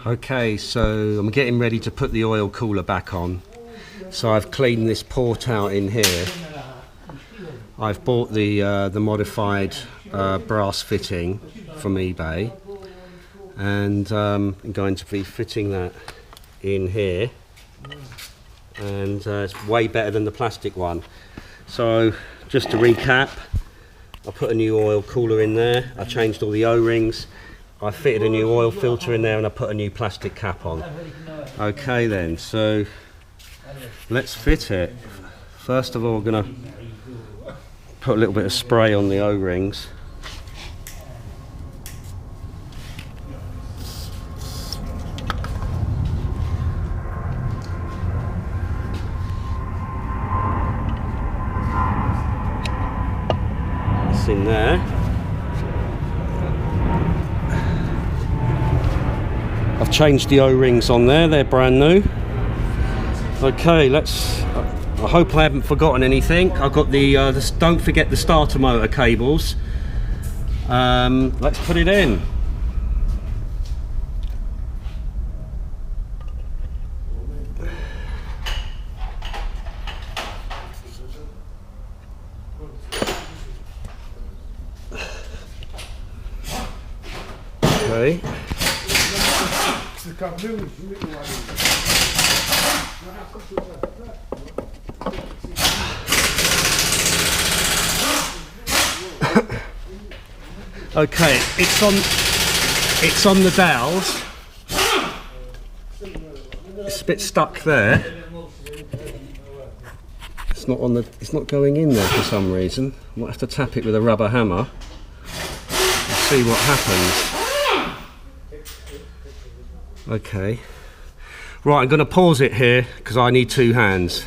Okay, so I'm getting ready to put the oil cooler back on. So I've cleaned this port out in here. I've bought the modified brass fitting from eBay, and I'm going to be fitting that in here, and it's way better than the plastic one. So just to recap, I put a new oil cooler in there, I changed all the O-rings, I fitted a new oil filter in there, and I put a new plastic cap on. Okay then, so let's fit it. First of all, we're going to put a little bit of spray on the O-rings. It's in there. I've changed the O-rings on there, they're brand new. Okay, I hope I haven't forgotten anything. I've got don't forget the starter motor cables. Let's put it in. Okay. Okay, it's on the dowels. It's a bit stuck there. It's not going in there for some reason. I might have to tap it with a rubber hammer and see what happens. Okay. Right, I'm going to pause it here because I need two hands.